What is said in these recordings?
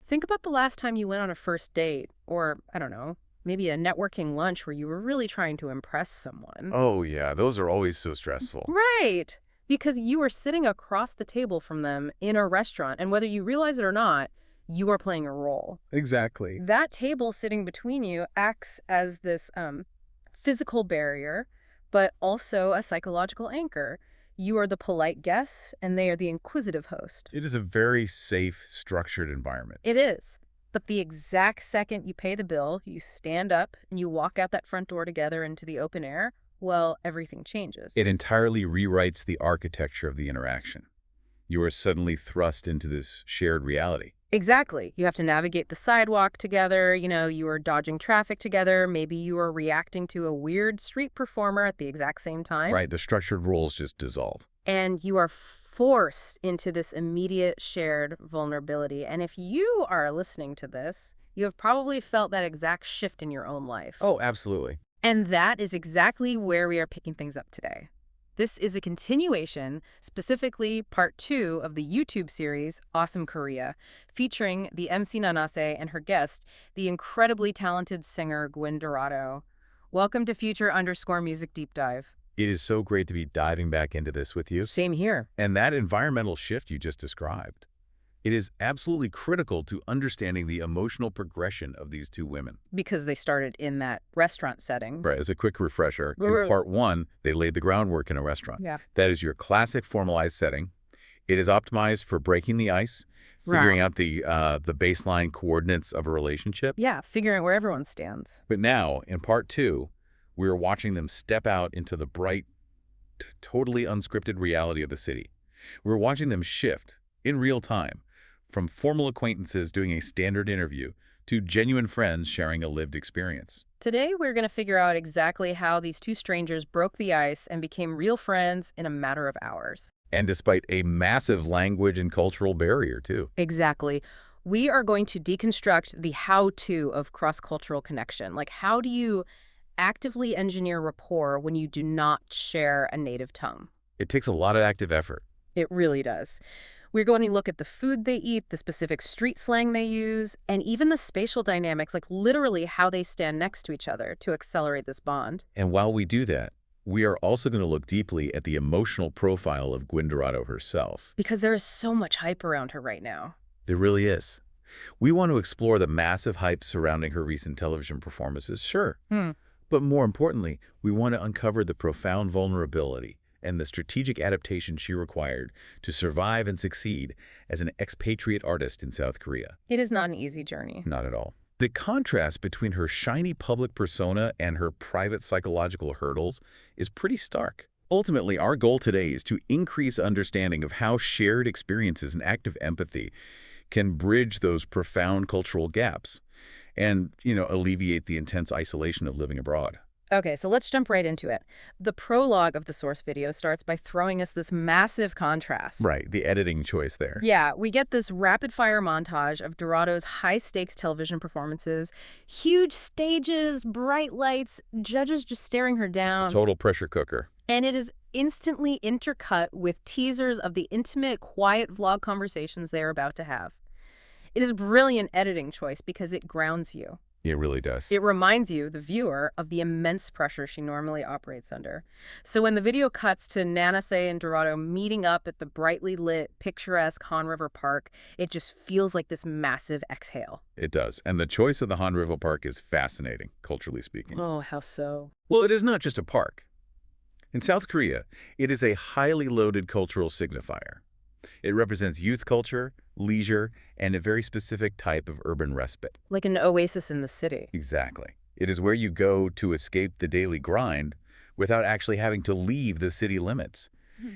Think about the last time you went on a first date, or, I don't know, maybe a networking lunch where you were really trying to impress someone. Oh, yeah, those are always so stressful. Right. Because you are sitting across the table from them in a restaurant, and whether you realize it or not, you are playing a role. Exactly. That table sitting between you acts as this physical barrier, but also a psychological anchor. You are the polite guest, and they are the inquisitive host. It is a very safe, structured environment. It is. But the exact second you pay the bill, you stand up and you walk out that front door together into the open air, well, everything changes. It entirely rewrites the architecture of the interaction. You are suddenly thrust into this shared reality. Exactly. You have to navigate the sidewalk together, you are dodging traffic together, maybe you are reacting to a weird street performer at the exact same time. Right, the structured roles just dissolve. And you are forced into this immediate shared vulnerability. And if you are listening to this, you have probably felt that exact shift in your own life. Oh, absolutely. And that is exactly where we are picking things up today. This is a continuation, specifically part 2 of the YouTube series Awesome Korea, featuring the MC Nanase and her guest, the incredibly talented singer GWYN Dorado. Welcome to Future_Music Deep Dive. It is so great to be diving back into this with you. Same here. And that environmental shift you just described, it is absolutely critical to understanding the emotional progression of these two women. Because they started in that restaurant setting. Right, as a quick refresher, in part 1, they laid the groundwork in a restaurant. Yeah. That is your classic formalized setting. It is optimized for breaking the ice, figuring out the baseline coordinates of a relationship. Yeah, figuring where everyone stands. But now, in part 2, we are watching them step out into the bright, totally unscripted reality of the city. We're watching them shift, in real time, from formal acquaintances doing a standard interview to genuine friends sharing a lived experience. Today, we're going to figure out exactly how these two strangers broke the ice and became real friends in a matter of hours. And despite a massive language and cultural barrier, too. Exactly. We are going to deconstruct the how-to of cross-cultural connection. Like, how do you actively engineer rapport when you do not share a native tongue? It takes a lot of active effort. It really does. We're going to look at the food they eat, the specific street slang they use, and even the spatial dynamics, like literally how they stand next to each other to accelerate this bond. And while we do that, we are also going to look deeply at the emotional profile of GWYN Dorado herself. Because there is so much hype around her right now. There really is. We want to explore the massive hype surrounding her recent television performances, sure. But more importantly, we want to uncover the profound vulnerability and the strategic adaptation she required to survive and succeed as an expatriate artist in South Korea. It is not an easy journey. Not at all. The contrast between her shiny public persona and her private psychological hurdles is pretty stark. Ultimately, our goal today is to increase understanding of how shared experiences and active empathy can bridge those profound cultural gaps and, alleviate the intense isolation of living abroad. Okay, so let's jump right into it. The prologue of the source video starts by throwing us this massive contrast. Right, the editing choice there. Yeah, we get this rapid-fire montage of Dorado's high-stakes television performances, huge stages, bright lights, judges just staring her down. Total pressure cooker. And it is instantly intercut with teasers of the intimate, quiet vlog conversations they are about to have. It is a brilliant editing choice because it grounds you. It really does. It reminds you, the viewer, of the immense pressure she normally operates under. So when the video cuts to Nanase and Dorado meeting up at the brightly lit, picturesque Han River Park, it just feels like this massive exhale. It does. And the choice of the Han River Park is fascinating, culturally speaking. Oh, how so? Well, it is not just a park. In South Korea, it is a highly loaded cultural signifier. It represents youth culture, leisure, and a very specific type of urban respite. Like an oasis in the city. Exactly. It is where you go to escape the daily grind without actually having to leave the city limits.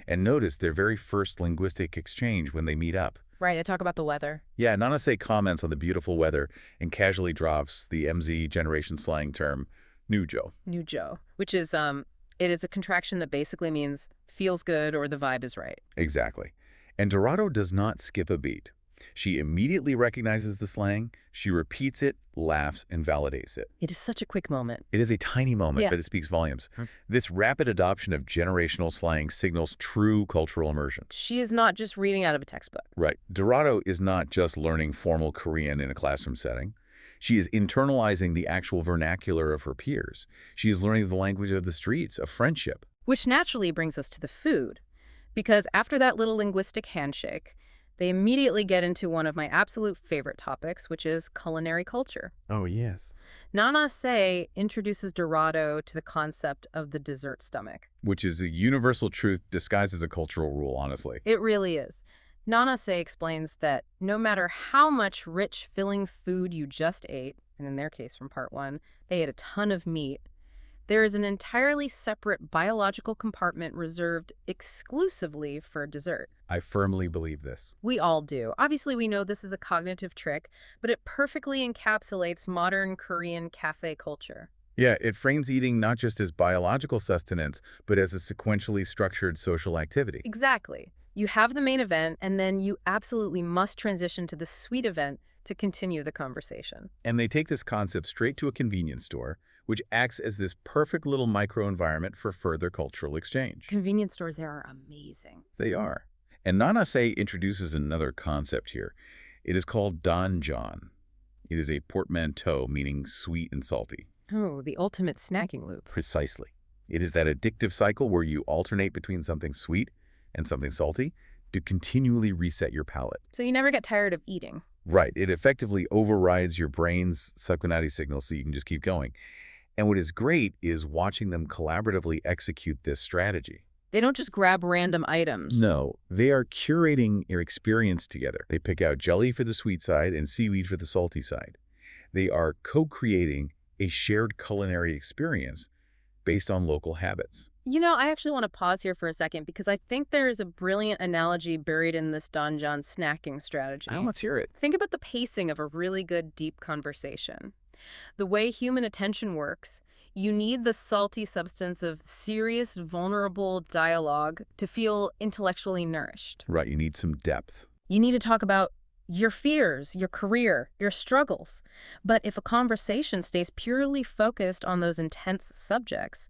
And notice their very first linguistic exchange when they meet up. Right, they talk about the weather. Yeah, Nanase comments on the beautiful weather and casually drops the MZ generation slang term, nujo. Nujo, which is, it is a contraction that basically means feels good or the vibe is right. Exactly. And Dorado does not skip a beat. She immediately recognizes the slang, she repeats it, laughs, and validates it. It is such a quick moment. It is a tiny moment, Yeah. but it speaks volumes. This rapid adoption of generational slang signals true cultural immersion. She is not just reading out of a textbook. Right. Dorado is not just learning formal Korean in a classroom setting. She is internalizing the actual vernacular of her peers. She is learning the language of the streets, of friendship. Which naturally brings us to the food. Because after that little linguistic handshake, they immediately get into one of my absolute favorite topics, which is culinary culture. Oh, yes. Nanase introduces Dorado to the concept of the dessert stomach. Which is a universal truth disguised as a cultural rule, honestly. It really is. Nanase explains that no matter how much rich, filling food you just ate, and in their case from part 1, they ate a ton of meat, there is an entirely separate biological compartment reserved exclusively for dessert. I firmly believe this. We all do. Obviously, we know this is a cognitive trick, but it perfectly encapsulates modern Korean cafe culture. Yeah, it frames eating not just as biological sustenance, but as a sequentially structured social activity. Exactly. You have the main event, and then you absolutely must transition to the sweet event to continue the conversation. And they take this concept straight to a convenience store, which acts as this perfect little microenvironment for further cultural exchange. Convenience stores there are amazing. They are. And Nanase introduces another concept here. It is called Dan-jjan. It is a portmanteau meaning sweet and salty. Oh, the ultimate snacking loop. Precisely. It is that addictive cycle where you alternate between something sweet and something salty to continually reset your palate. So you never get tired of eating. Right. It effectively overrides your brain's subcognitive signals so you can just keep going. And what is great is watching them collaboratively execute this strategy. They don't just grab random items. No, they are curating your experience together. They pick out jelly for the sweet side and seaweed for the salty side. They are co-creating a shared culinary experience based on local habits. You know, I actually want to pause here for a second because I think there is a brilliant analogy buried in this Dan-jjan snacking strategy. Let's hear it. Think about the pacing of a really good, deep conversation. The way human attention works, you need the salty substance of serious, vulnerable dialogue to feel intellectually nourished. Right, you need some depth. You need to talk about your fears, your career, your struggles. But if a conversation stays purely focused on those intense subjects,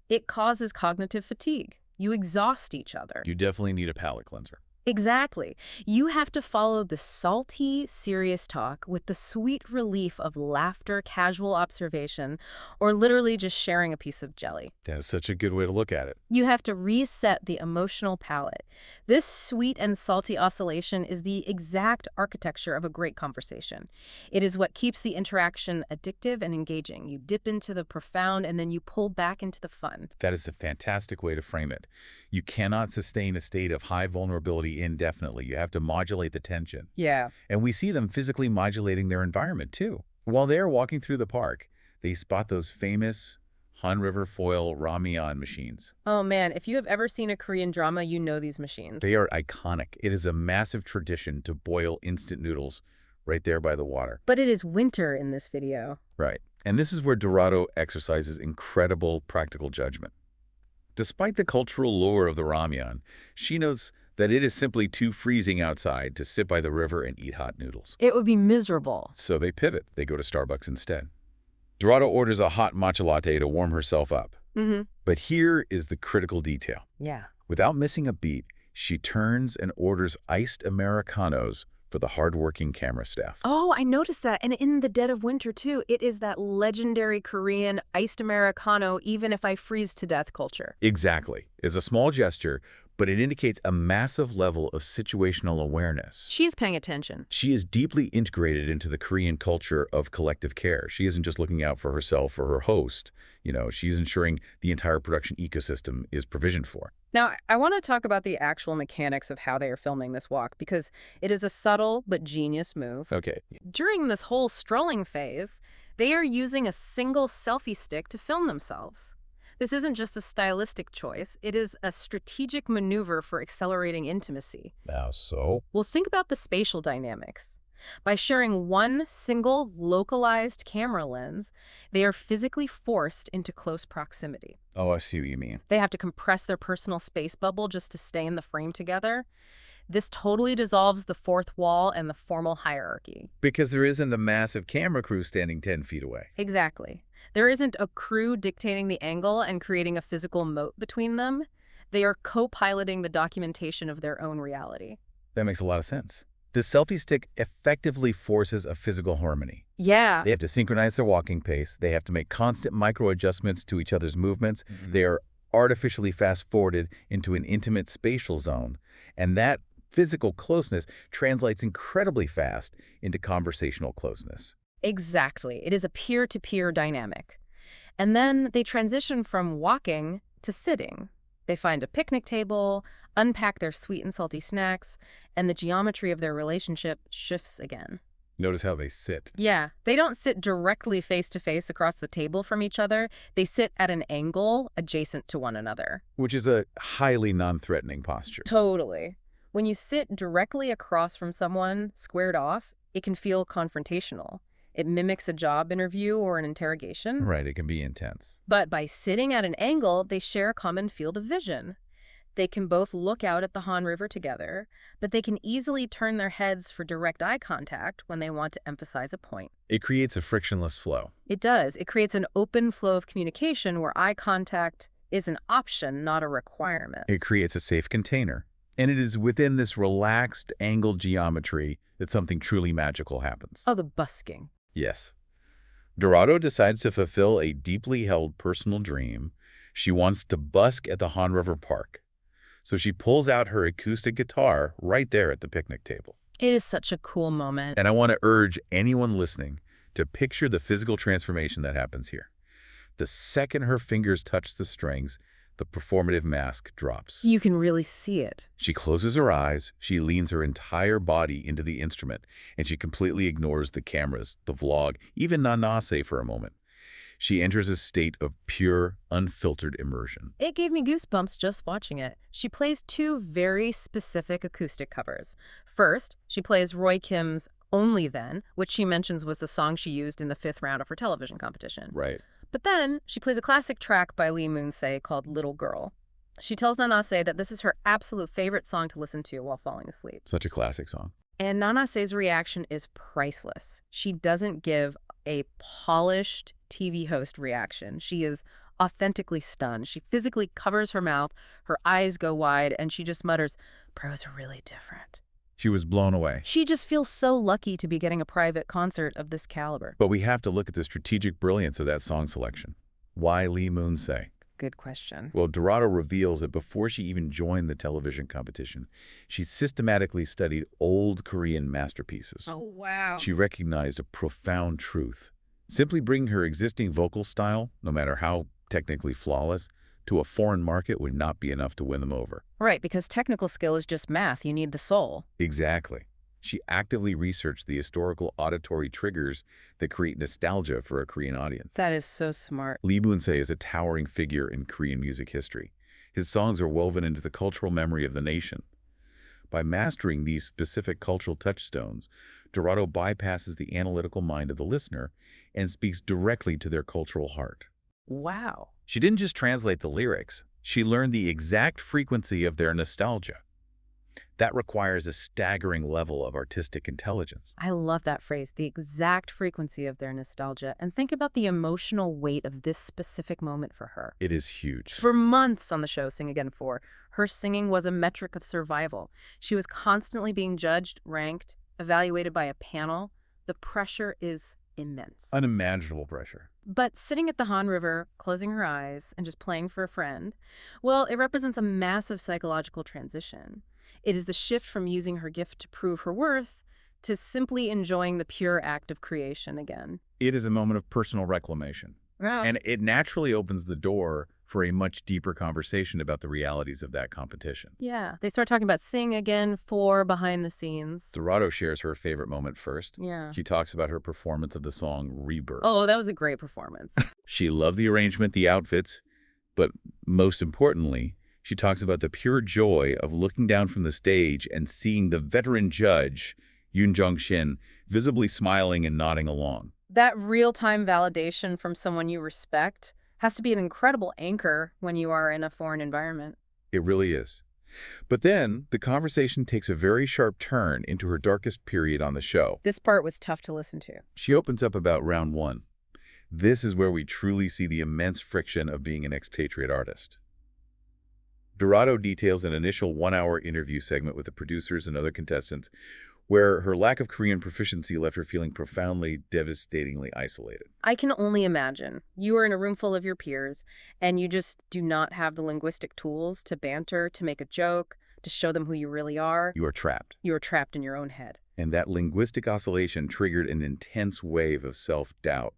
it causes cognitive fatigue. You exhaust each other. You definitely need a palate cleanser. Exactly. You have to follow the salty, serious talk with the sweet relief of laughter, casual observation, or literally just sharing a piece of jelly. That is such a good way to look at it. You have to reset the emotional palate. This sweet and salty oscillation is the exact architecture of a great conversation. It is what keeps the interaction addictive and engaging. You dip into the profound and then you pull back into the fun. That is a fantastic way to frame it. You cannot sustain a state of high vulnerability indefinitely. You have to modulate the tension. Yeah. And we see them physically modulating their environment, too. While they're walking through the park, they spot those famous Han River foil ramyeon machines. Oh man, if you have ever seen a Korean drama, you know these machines. They are iconic. It is a massive tradition to boil instant noodles right there by the water. But it is winter in this video. Right. And this is where Dorado exercises incredible practical judgment. Despite the cultural lure of the ramyeon, she knows that it is simply too freezing outside to sit by the river and eat hot noodles. It would be miserable. So they pivot. They go to Starbucks instead. Dorado orders a hot matcha latte to warm herself up. But here is the critical detail. Yeah. Without missing a beat, she turns and orders iced Americanos for the hardworking camera staff. Oh, I noticed that. And in the dead of winter, too, it is that legendary Korean iced Americano, even if I freeze to death culture. Exactly. It's a small gesture, but it indicates a massive level of situational awareness. She's paying attention. She is deeply integrated into the Korean culture of collective care. She isn't just looking out for herself or her host. She's ensuring the entire production ecosystem is provisioned for. Now, I want to talk about the actual mechanics of how they are filming this walk, because it is a subtle but genius move. Okay. During this whole strolling phase, they are using a single selfie stick to film themselves. This isn't just a stylistic choice, it is a strategic maneuver for accelerating intimacy. Now, so? Well, think about the spatial dynamics. By sharing one single localized camera lens, they are physically forced into close proximity. Oh, I see what you mean. They have to compress their personal space bubble just to stay in the frame together. This totally dissolves the fourth wall and the formal hierarchy. Because there isn't a massive camera crew standing 10 feet away. Exactly. There isn't a crew dictating the angle and creating a physical moat between them. They are co-piloting the documentation of their own reality. That makes a lot of sense. The selfie stick effectively forces a physical harmony. Yeah. They have to synchronize their walking pace. They have to make constant micro-adjustments to each other's movements. They are artificially fast-forwarded into an intimate spatial zone. And that physical closeness translates incredibly fast into conversational closeness. Exactly. It is a peer-to-peer dynamic. And then they transition from walking to sitting. They find a picnic table, unpack their sweet and salty snacks, and the geometry of their relationship shifts again. Notice how they sit. Yeah, they don't sit directly face-to-face across the table from each other. They sit at an angle adjacent to one another. Which is a highly non-threatening posture. Totally. When you sit directly across from someone, squared off, it can feel confrontational. It mimics a job interview or an interrogation. Right, it can be intense. But by sitting at an angle, they share a common field of vision. They can both look out at the Han River together, but they can easily turn their heads for direct eye contact when they want to emphasize a point. It creates a frictionless flow. It does. It creates an open flow of communication where eye contact is an option, not a requirement. It creates a safe container. And it is within this relaxed angled geometry that something truly magical happens. Oh, the busking. Yes. Dorado decides to fulfill a deeply held personal dream. She wants to busk at the Han River Park. So she pulls out her acoustic guitar right there at the picnic table. It is such a cool moment. And I want to urge anyone listening to picture the physical transformation that happens here. The second her fingers touch the strings, the performative mask drops. You can really see it. She closes her eyes, she leans her entire body into the instrument, and she completely ignores the cameras, the vlog, even Nanase for a moment. She enters a state of pure, unfiltered immersion. It gave me goosebumps just watching it. She plays two very specific acoustic covers. First, she plays Roy Kim's Only Then, which she mentions was the song she used in the 5th round of her television competition. Right. But then, she plays a classic track by Lee Moon-sae called Little Girl. She tells Nanase that this is her absolute favorite song to listen to while falling asleep. Such a classic song. And Nanase's reaction is priceless. She doesn't give a polished TV host reaction. She is authentically stunned. She physically covers her mouth, her eyes go wide, and she just mutters, "Pros are really different." She was blown away. She just feels so lucky to be getting a private concert of this caliber. But we have to look at the strategic brilliance of that song selection. Why Lee Moon-sae? Good question. Well, Dorado reveals that before she even joined the television competition, she systematically studied old Korean masterpieces. Oh, wow. She recognized a profound truth. Simply bringing her existing vocal style, no matter how technically flawless, to a foreign market would not be enough to win them over. Right, because technical skill is just math. You need the soul. Exactly. She actively researched the historical auditory triggers that create nostalgia for a Korean audience. That is so smart. Lee Moon-sae is a towering figure in Korean music history. His songs are woven into the cultural memory of the nation. By mastering these specific cultural touchstones, Dorado bypasses the analytical mind of the listener and speaks directly to their cultural heart. Wow. She didn't just translate the lyrics, she learned the exact frequency of their nostalgia. That requires a staggering level of artistic intelligence. I love that phrase, the exact frequency of their nostalgia. And think about the emotional weight of this specific moment for her. It is huge. For months on the show Sing Again 4, her singing was a metric of survival. She was constantly being judged, ranked, evaluated by a panel. The pressure is immense. Unimaginable pressure. But sitting at the Han River, closing her eyes, and just playing for a friend, well, it represents a massive psychological transition. It is the shift from using her gift to prove her worth to simply enjoying the pure act of creation again. It is a moment of personal reclamation. Yeah. And it naturally opens the door for a much deeper conversation about the realities of that competition. Yeah. They start talking about Sing Again 4 behind the scenes. Dorado shares her favorite moment first. Yeah. She talks about her performance of the song Rebirth. Oh, that was a great performance. She loved the arrangement, the outfits, but most importantly, she talks about the pure joy of looking down from the stage and seeing the veteran judge, Yoon Jung-shin, visibly smiling and nodding along. That real-time validation from someone you respect has to be an incredible anchor when you are in a foreign environment. It really is. But then, the conversation takes a very sharp turn into her darkest period on the show. This part was tough to listen to. She opens up about round 1. This is where we truly see the immense friction of being an expatriate artist. Dorado details an initial 1-hour interview segment with the producers and other contestants where her lack of Korean proficiency left her feeling profoundly, devastatingly isolated. I can only imagine. You are in a room full of your peers, and you just do not have the linguistic tools to banter, to make a joke, to show them who you really are. You are trapped. You are trapped in your own head. And that linguistic oscillation triggered an intense wave of self-doubt.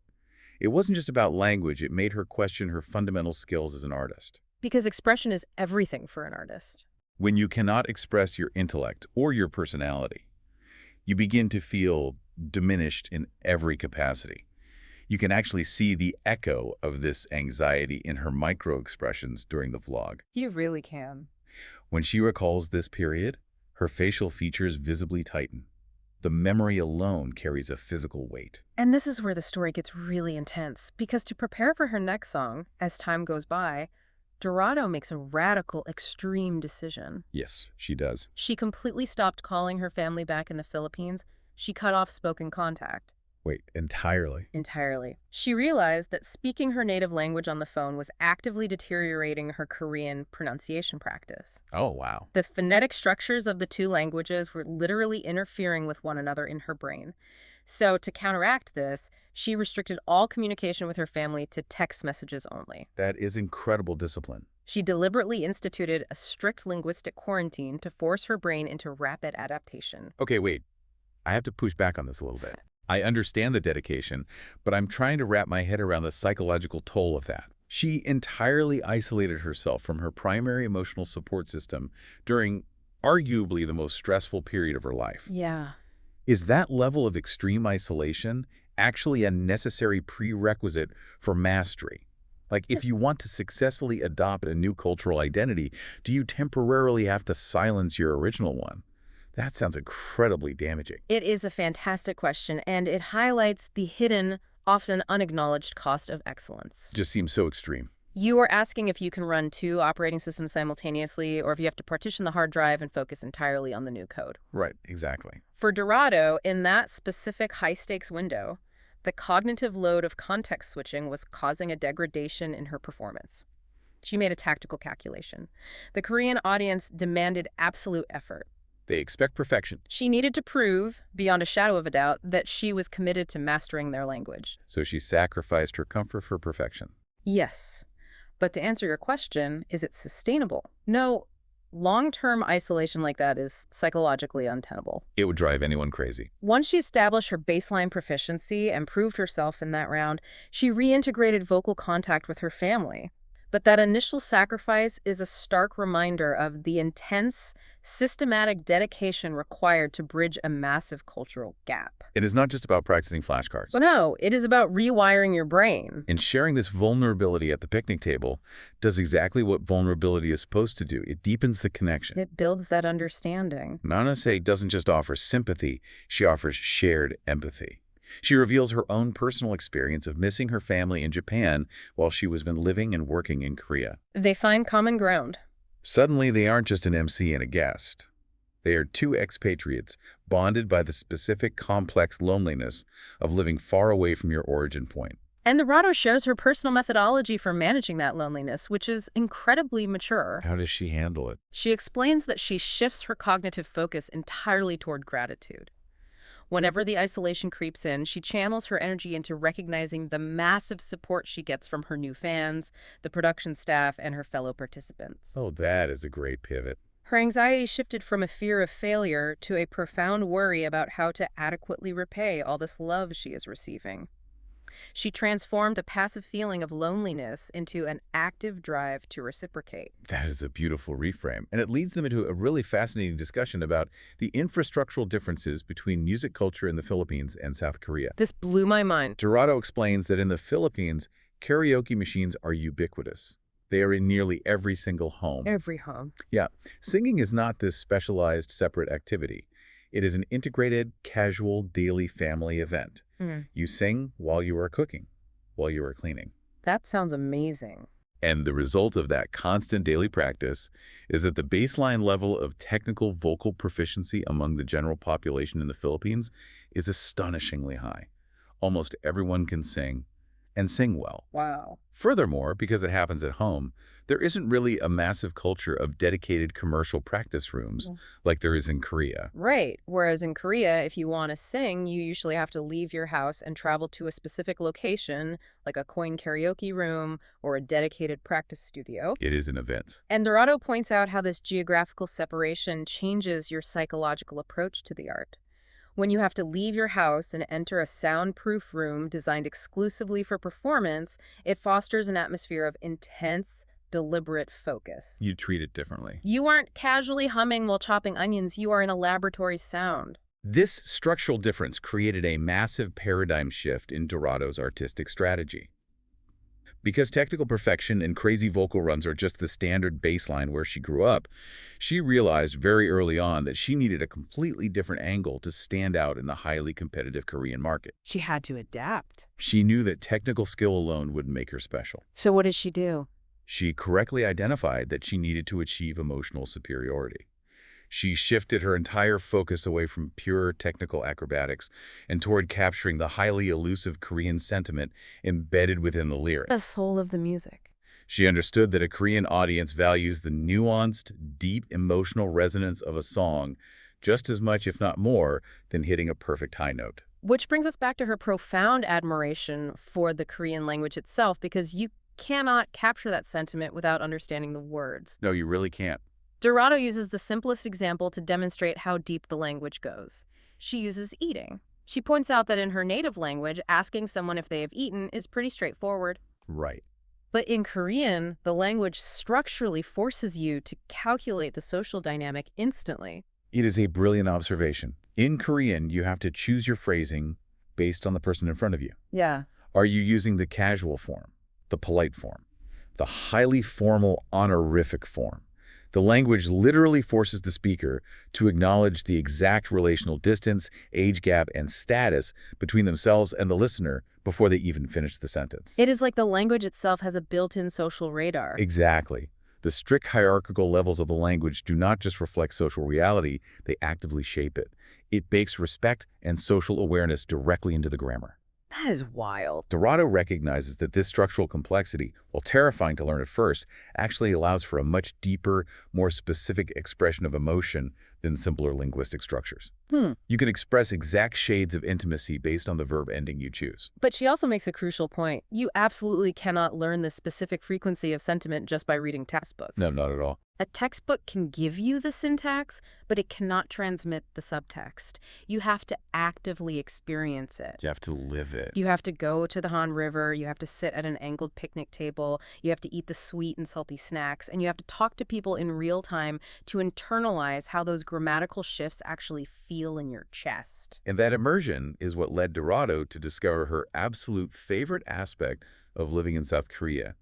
It wasn't just about language, it made her question her fundamental skills as an artist. Because expression is everything for an artist. When you cannot express your intellect or your personality, you begin to feel diminished in every capacity. You can actually see the echo of this anxiety in her micro-expressions during the vlog. You really can. When she recalls this period, her facial features visibly tighten. The memory alone carries a physical weight. And this is where the story gets really intense, because to prepare for her next song, as time goes by, Dorado makes a radical, extreme decision. Yes, she does. She completely stopped calling her family back in the Philippines. She cut off spoken contact. Wait, entirely? Entirely. She realized that speaking her native language on the phone was actively deteriorating her Korean pronunciation practice. Oh, wow. The phonetic structures of the two languages were literally interfering with one another in her brain. So to counteract this, she restricted all communication with her family to text messages only. That is incredible discipline. She deliberately instituted a strict linguistic quarantine to force her brain into rapid adaptation. Okay, wait. I have to push back on this a little bit. I understand the dedication, but I'm trying to wrap my head around the psychological toll of that. She entirely isolated herself from her primary emotional support system during arguably the most stressful period of her life. Yeah. Is that level of extreme isolation actually a necessary prerequisite for mastery? Like, if you want to successfully adopt a new cultural identity, do you temporarily have to silence your original one? That sounds incredibly damaging. It is a fantastic question, and it highlights the hidden, often unacknowledged cost of excellence. Just seems so extreme. You are asking if you can run 2 operating systems simultaneously, or if you have to partition the hard drive and focus entirely on the new code. Right, exactly. For Dorado, in that specific high-stakes window, the cognitive load of context switching was causing a degradation in her performance. She made a tactical calculation. The Korean audience demanded absolute effort. They expect perfection. She needed to prove, beyond a shadow of a doubt, that she was committed to mastering their language. So she sacrificed her comfort for perfection. Yes. But to answer your question, is it sustainable? No. Long-term isolation like that is psychologically untenable. It would drive anyone crazy. Once she established her baseline proficiency and proved herself in that round, she reintegrated vocal contact with her family. But that initial sacrifice is a stark reminder of the intense, systematic dedication required to bridge a massive cultural gap. It is not just about practicing flashcards. But no, it is about rewiring your brain. And sharing this vulnerability at the picnic table does exactly what vulnerability is supposed to do. It deepens the connection. It builds that understanding. Nanase doesn't just offer sympathy, she offers shared empathy. She reveals her own personal experience of missing her family in Japan while she was been living and working in Korea. They find common ground. Suddenly, they aren't just an MC and a guest. They are 2 expatriates bonded by the specific complex loneliness of living far away from your origin point. And Dorado shows her personal methodology for managing that loneliness, which is incredibly mature. How does she handle it? She explains that she shifts her cognitive focus entirely toward gratitude. Whenever the isolation creeps in, she channels her energy into recognizing the massive support she gets from her new fans, the production staff, and her fellow participants. Oh, that is a great pivot. Her anxiety shifted from a fear of failure to a profound worry about how to adequately repay all this love she is receiving. She transformed a passive feeling of loneliness into an active drive to reciprocate. That is a beautiful reframe, and it leads them into a really fascinating discussion about the infrastructural differences between music culture in the Philippines and South Korea. This blew my mind. Dorado explains that in the Philippines, karaoke machines are ubiquitous. They are in nearly every single home. Every home. Yeah, singing is not this specialized separate activity. It is an integrated, casual, daily family event. You sing while you are cooking, while you are cleaning. That sounds amazing. And the result of that constant daily practice is that the baseline level of technical vocal proficiency among the general population in the Philippines is astonishingly high. Almost everyone can sing, and sing well. Wow. Furthermore, because it happens at home, there isn't really a massive culture of dedicated commercial practice rooms like there is in Korea. Right. Whereas in Korea, if you want to sing, you usually have to leave your house and travel to a specific location, like a GWYN karaoke room or a dedicated practice studio. It is an event. And Dorado points out how this geographical separation changes your psychological approach to the art. When you have to leave your house and enter a soundproof room designed exclusively for performance, it fosters an atmosphere of intense, deliberate focus. You treat it differently. You aren't casually humming while chopping onions, you are in a laboratory sound. This structural difference created a massive paradigm shift in Dorado's artistic strategy. Because technical perfection and crazy vocal runs are just the standard baseline where she grew up, she realized very early on that she needed a completely different angle to stand out in the highly competitive Korean market. She had to adapt. She knew that technical skill alone wouldn't make her special. So what did she do? She correctly identified that she needed to achieve emotional superiority. She shifted her entire focus away from pure technical acrobatics and toward capturing the highly elusive Korean sentiment embedded within the lyric. The soul of the music. She understood that a Korean audience values the nuanced, deep emotional resonance of a song just as much, if not more, than hitting a perfect high note. Which brings us back to her profound admiration for the Korean language itself, because you cannot capture that sentiment without understanding the words. No, you really can't. Dorado uses the simplest example to demonstrate how deep the language goes. She uses eating. She points out that in her native language, asking someone if they have eaten is pretty straightforward. Right. But in Korean, the language structurally forces you to calculate the social dynamic instantly. It is a brilliant observation. In Korean, you have to choose your phrasing based on the person in front of you. Yeah. Are you using the casual form, the polite form, the highly formal honorific form? The language literally forces the speaker to acknowledge the exact relational distance, age gap, and status between themselves and the listener before they even finish the sentence. It is like the language itself has a built-in social radar. Exactly. The strict hierarchical levels of the language do not just reflect social reality, they actively shape it. It bakes respect and social awareness directly into the grammar. That is wild. Dorado recognizes that this structural complexity, while terrifying to learn at first, actually allows for a much deeper, more specific expression of emotion than simpler linguistic structures. You can express exact shades of intimacy based on the verb ending you choose. But she also makes a crucial point. You absolutely cannot learn the specific frequency of sentiment just by reading textbooks. No, not at all. A textbook can give you the syntax, but it cannot transmit the subtext. You have to actively experience it. You have to live it. You have to go to the Han River, you have to sit at an angled picnic table, you have to eat the sweet and salty snacks, and you have to talk to people in real time to internalize how those grammatical shifts actually feel in your chest. And that immersion is what led Dorado to discover her absolute favorite aspect of living in South Korea,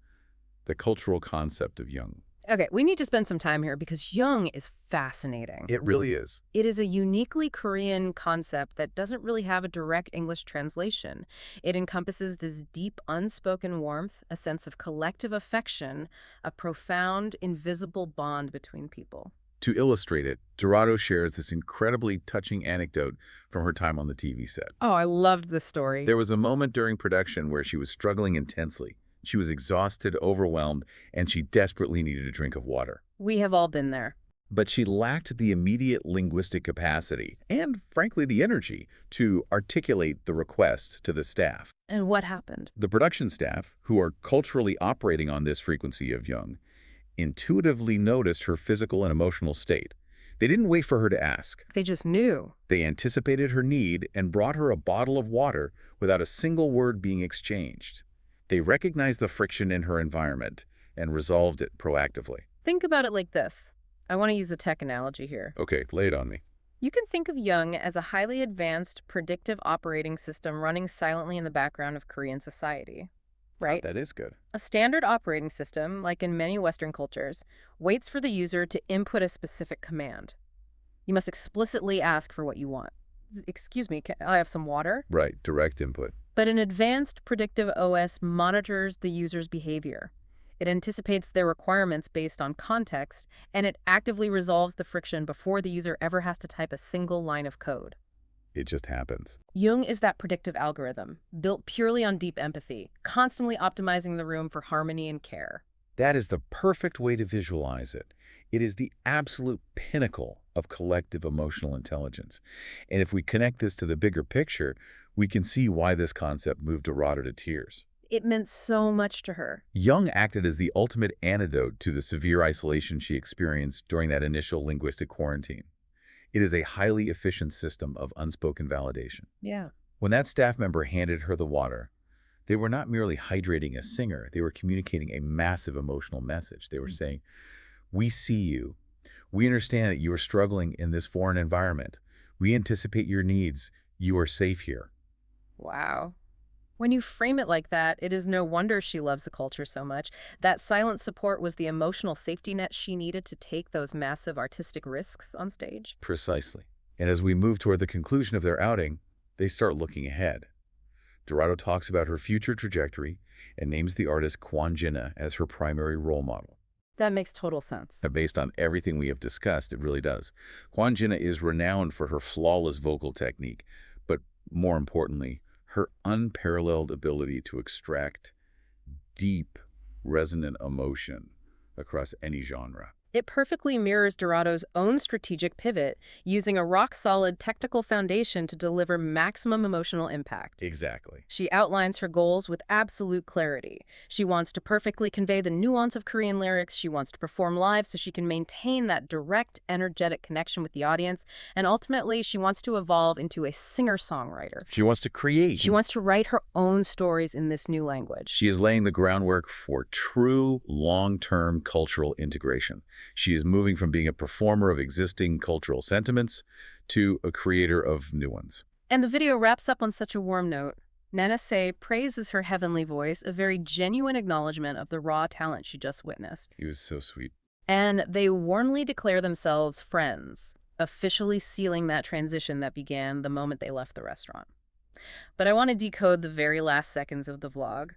the cultural concept of Jeong. Okay, we need to spend some time here because Jeong is fascinating. It really is. It is a uniquely Korean concept that doesn't really have a direct English translation. It encompasses this deep, unspoken warmth, a sense of collective affection, a profound, invisible bond between people. To illustrate it, Dorado shares this incredibly touching anecdote from her time on the TV set. Oh, I loved this story. There was a moment during production where she was struggling intensely. She was exhausted, overwhelmed, and she desperately needed a drink of water. We have all been there. But she lacked the immediate linguistic capacity and, frankly, the energy to articulate the request to the staff. And what happened? The production staff, who are culturally operating on this frequency of Jeong, intuitively noticed her physical and emotional state. They didn't wait for her to ask. They just knew. They anticipated her need and brought her a bottle of water without a single word being exchanged. They recognized the friction in her environment and resolved it proactively. Think about it like this. I want to use a tech analogy here. Okay, lay it on me. You can think of Jeong as a highly advanced predictive operating system running silently in the background of Korean society, right? That is good. A standard operating system, like in many Western cultures, waits for the user to input a specific command. You must explicitly ask for what you want. Excuse me, can I have some water? Right, direct input. But an advanced predictive OS monitors the user's behavior. It anticipates their requirements based on context, and it actively resolves the friction before the user ever has to type a single line of code. It just happens. Jeong is that predictive algorithm, built purely on deep empathy, constantly optimizing the room for harmony and care. That is the perfect way to visualize it. It is the absolute pinnacle of collective emotional intelligence. And if we connect this to the bigger picture, we can see why this concept moved Dorado to tears. It meant so much to her. Jeong acted as the ultimate antidote to the severe isolation she experienced during that initial linguistic quarantine. It is a highly efficient system of unspoken validation. Yeah. When that staff member handed her the water, they were not merely hydrating a singer, they were communicating a massive emotional message. They were saying, "We see you. We understand that you are struggling in this foreign environment. We anticipate your needs. You are safe here." Wow. When you frame it like that, it is no wonder she loves the culture so much. That silent support was the emotional safety net she needed to take those massive artistic risks on stage. Precisely. And as we move toward the conclusion of their outing, they start looking ahead. Dorado talks about her future trajectory and names the artist GWYN as her primary role model. That makes total sense. Based on everything we have discussed, it really does. GWYN is renowned for her flawless vocal technique, but more importantly, her unparalleled ability to extract deep, resonant emotion across any genre. It perfectly mirrors Dorado's own strategic pivot, using a rock-solid technical foundation to deliver maximum emotional impact. Exactly. She outlines her goals with absolute clarity. She wants to perfectly convey the nuance of Korean lyrics. She wants to perform live so she can maintain that direct, energetic connection with the audience. And ultimately, she wants to evolve into a singer-songwriter. She wants to create. She wants to write her own stories in this new language. She is laying the groundwork for true, long-term cultural integration. She is moving from being a performer of existing cultural sentiments to a creator of new ones. And the video wraps up on such a warm note. Nanase praises her heavenly voice, a very genuine acknowledgement of the raw talent she just witnessed. He was so sweet. And they warmly declare themselves friends, officially sealing that transition that began the moment they left the restaurant. But I want to decode the very last seconds of the vlog.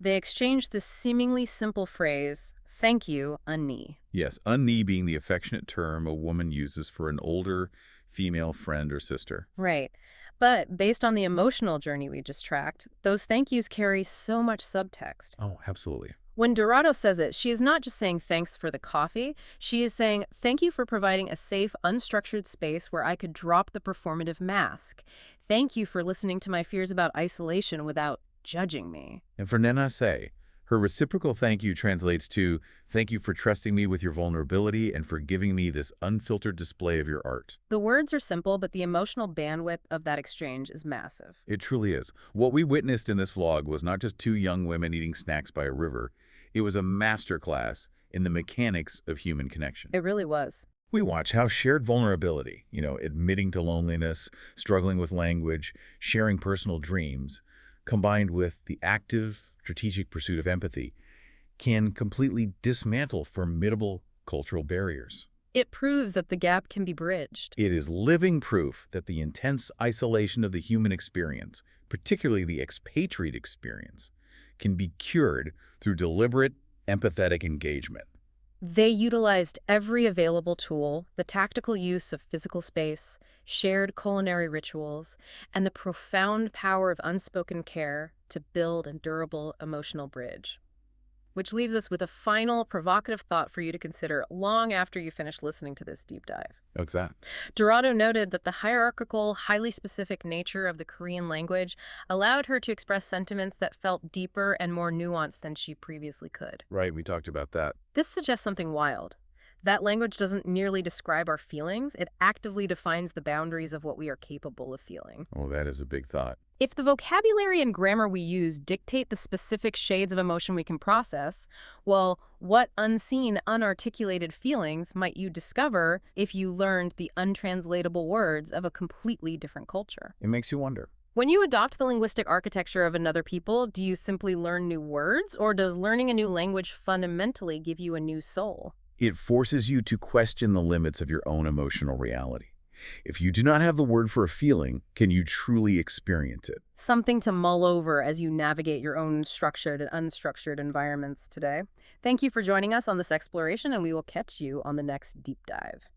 They exchanged this seemingly simple phrase, "Thank you, Annie." Yes, unni being the affectionate term a woman uses for an older female friend or sister. Right. But based on the emotional journey we just tracked, those thank yous carry so much subtext. Oh, absolutely. When Dorado says it, she is not just saying thanks for the coffee. She is saying, thank you for providing a safe, unstructured space where I could drop the performative mask. Thank you for listening to my fears about isolation without judging me. And for Nanase, her reciprocal thank you translates to, thank you for trusting me with your vulnerability and for giving me this unfiltered display of your art. The words are simple, but the emotional bandwidth of that exchange is massive. It truly is. What we witnessed in this vlog was not just two young women eating snacks by a river. It was a masterclass in the mechanics of human connection. It really was. We watch how shared vulnerability, admitting to loneliness, struggling with language, sharing personal dreams, combined with the active, strategic pursuit of empathy, can completely dismantle formidable cultural barriers. It proves that the gap can be bridged. It is living proof that the intense isolation of the human experience, particularly the expatriate experience, can be cured through deliberate, empathetic engagement. They utilized every available tool, the tactical use of physical space, shared culinary rituals, and the profound power of unspoken care to build a durable emotional bridge. Which leaves us with a final provocative thought for you to consider long after you finish listening to this deep dive. What's that? Dorado noted that the hierarchical, highly specific nature of the Korean language allowed her to express sentiments that felt deeper and more nuanced than she previously could. Right, we talked about that. This suggests something wild. That language doesn't merely describe our feelings, it actively defines the boundaries of what we are capable of feeling. Oh, that is a big thought. If the vocabulary and grammar we use dictate the specific shades of emotion we can process, well, what unseen, unarticulated feelings might you discover if you learned the untranslatable words of a completely different culture? It makes you wonder. When you adopt the linguistic architecture of another people, do you simply learn new words, or does learning a new language fundamentally give you a new soul? It forces you to question the limits of your own emotional reality. If you do not have the word for a feeling, can you truly experience it? Something to mull over as you navigate your own structured and unstructured environments today. Thank you for joining us on this exploration, and we will catch you on the next deep dive.